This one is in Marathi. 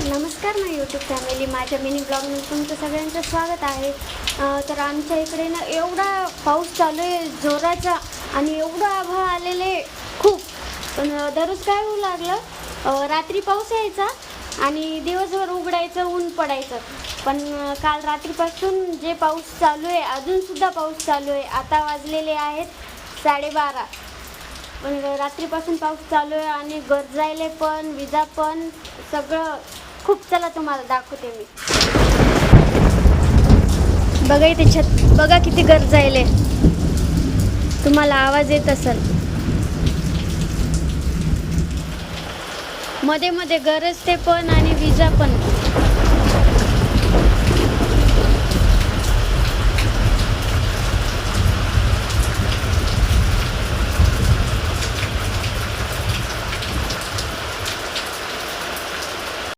नमस्कार ना यूट्यूब फॅमिली, माझ्या मिनी ब्लॉगमध्ये तुमचं सगळ्यांचं स्वागत आहे. तर आमच्या इकडे ना एवढा पाऊस चालू आहे जोराचा आणि एवढं आभाळ आलेले खूप. पण दररोज काय होऊ लागलं, रात्री पाऊस यायचा आणि दिवसभर उघडायचं, ऊन पडायचं. पण काल रात्रीपासून जे पाऊस चालू आहे, अजूनसुद्धा पाऊस चालू आहे. आता वाजलेले आहेत 12:30. पण रात्रीपासून पाऊस चालू आहे आणि गरजायले पण, विजा पण, सगळं खूप. चला तुम्हाला दाखवते मी. बघा इथे छत, बघा किती गरजायले. तुम्हाला आवाज येत असेल. मध्ये मध्ये गरजते पण आणि विजा पण.